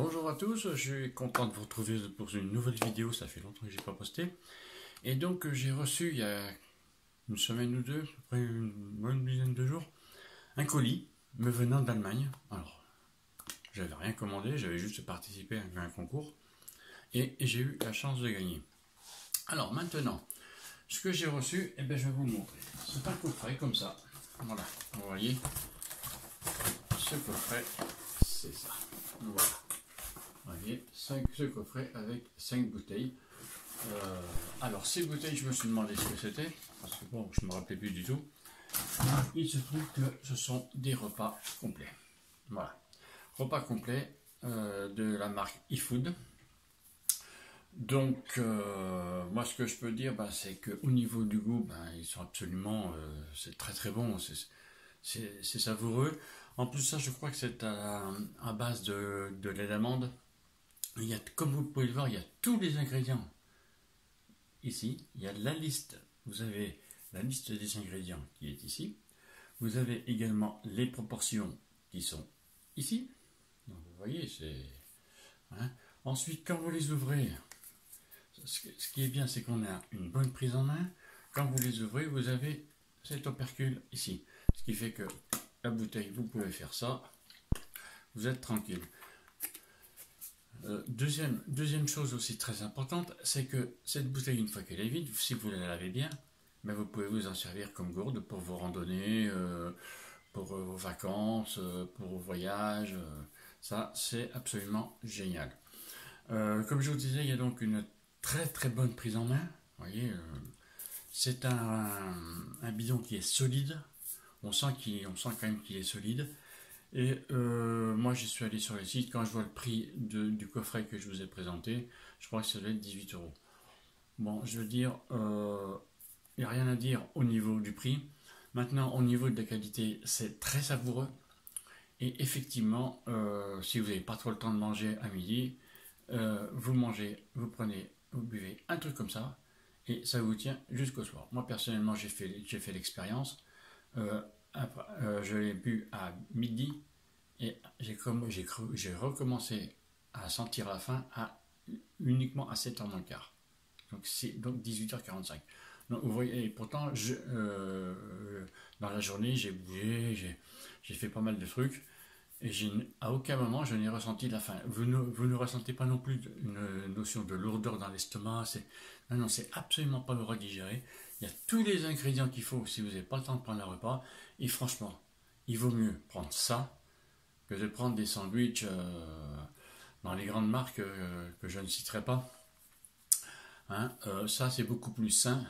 Bonjour à tous, je suis content de vous retrouver pour une nouvelle vidéo, ça fait longtemps que j'ai pas posté. Et donc j'ai reçu il y a une semaine ou deux, à peu près une dizaine de jours, un colis me venant d'Allemagne. Alors, j'avais rien commandé, j'avais juste participé à un concours et j'ai eu la chance de gagner. Alors maintenant, ce que j'ai reçu, je vais vous le montrer. C'est un coffret comme ça. Voilà, vous voyez, ce coffret, c'est ça. Voilà. Vous voyez, ce coffret avec 5 bouteilles. Alors ces bouteilles, je me suis demandé ce que c'était, parce que bon, je ne me rappelais plus du tout. Il se trouve que ce sont des repas complets. Voilà, repas complets de la marque eFood. Donc moi ce que je peux dire, c'est qu'au niveau du goût, ils sont absolument, c'est très très bon, c'est savoureux. En plus ça, je crois que c'est à base de lait d'amande. Comme vous pouvez le voir, il y a tous les ingrédients. Ici, il y a la liste. Vous avez la liste des ingrédients qui est ici. Vous avez également les proportions qui sont ici. Donc vous voyez, c'est... Hein. Ensuite, quand vous les ouvrez, ce qui est bien, c'est qu'on a une bonne prise en main. Quand vous les ouvrez, vous avez cet opercule ici. Ce qui fait que la bouteille, vous pouvez faire ça. Vous êtes tranquille. Deuxième chose aussi très importante, c'est que cette bouteille, une fois qu'elle est vide, si vous la lavez bien, vous pouvez vous en servir comme gourde pour vos randonnées, pour vos vacances, pour vos voyages. Ça, c'est absolument génial. Comme je vous disais, il y a donc une très très bonne prise en main. Vous voyez, c'est un bidon qui est solide. On sent quand même qu'il est solide. Et moi j'y suis allé sur le site, quand je vois le prix du coffret que je vous ai présenté, je crois que ça doit être 18 euros. Bon, je veux dire, il n'y a rien à dire au niveau du prix. Maintenant, au niveau de la qualité, c'est très savoureux. Et effectivement, si vous n'avez pas trop le temps de manger à midi, vous mangez, vous prenez, vous buvez un truc comme ça, et ça vous tient jusqu'au soir. Moi personnellement, j'ai fait l'expérience. Je l'ai bu à midi et j'ai recommencé à sentir la faim uniquement à 7h moins quart. Donc c'est donc 18h45. Donc vous voyez, et pourtant dans la journée j'ai bougé, j'ai fait pas mal de trucs et à aucun moment je n'ai ressenti la faim. Vous ne ressentez pas non plus une notion de lourdeur dans l'estomac. Non, c'est absolument pas lourd à digérer. Il y a tous les ingrédients qu'il faut si vous n'avez pas le temps de prendre un repas. Et franchement, il vaut mieux prendre ça que de prendre des sandwichs dans les grandes marques que je ne citerai pas. Hein, ça, c'est beaucoup plus sain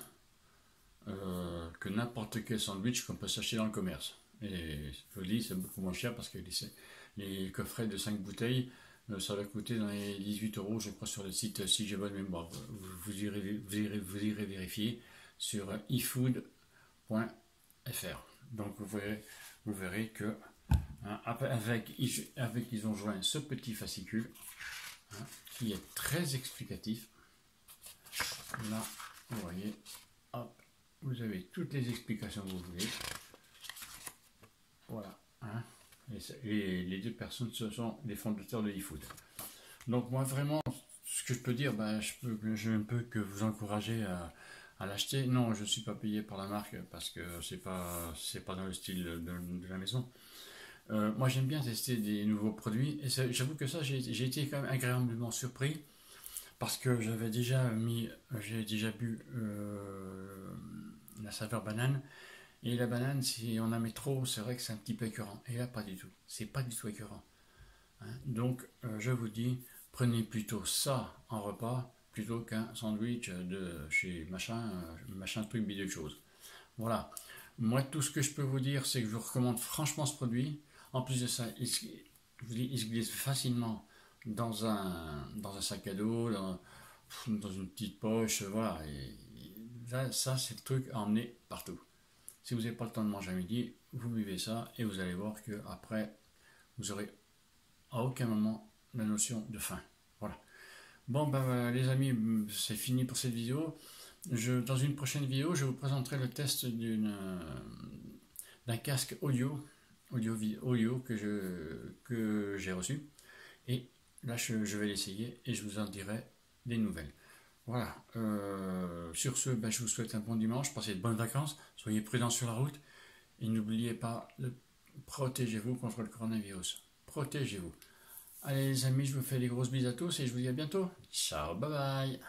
que n'importe quel sandwich qu'on peut s'acheter dans le commerce. Et je vous dis, c'est beaucoup moins cher parce que les coffrets de 5 bouteilles, ça va coûter dans les 18 euros, je crois, sur le site, si j'ai bonne mémoire. Vous irez vérifier sur eFood.fr. Donc vous verrez que ils ont joint ce petit fascicule qui est très explicatif. Là, vous voyez, hop, vous avez toutes les explications que vous voulez. Voilà. Et les deux personnes, ce sont les fondateurs de eFood. Donc moi vraiment, ce que je peux dire, je ne peux que vous encourager à l'acheter. Non, je ne suis pas payé par la marque parce que c'est pas dans le style de la maison. Moi j'aime bien tester des nouveaux produits et j'avoue que ça j'ai été quand même agréablement surpris parce que j'ai déjà bu la saveur banane. Et la banane, si on en met trop, c'est vrai que c'est un petit peu écœurant. Et là, pas du tout. C'est pas du tout écœurant. Donc, je vous dis, prenez plutôt ça en repas plutôt qu'un sandwich de chez machin truc bidule de choses. Voilà. Moi, tout ce que je peux vous dire, c'est que je vous recommande franchement ce produit. En plus de ça, il se glisse facilement dans un sac à dos, dans une petite poche. Voilà. Et ça, c'est le truc à emmener partout. Si vous n'avez pas le temps de manger à midi, vous buvez ça et vous allez voir que après vous aurez à aucun moment la notion de faim. Voilà. Bon les amis, c'est fini pour cette vidéo. Dans une prochaine vidéo, je vous présenterai le test d'un casque audio que j'ai reçu. Et Là, je vais l'essayer et je vous en dirai des nouvelles. Voilà. Sur ce, ben, je vous souhaite un bon dimanche. Passez de bonnes vacances. Soyez prudents sur la route. Et n'oubliez pas, protégez-vous contre le coronavirus. Protégez-vous. Allez les amis, je vous fais des grosses bises à tous et je vous dis à bientôt. Ciao, bye bye.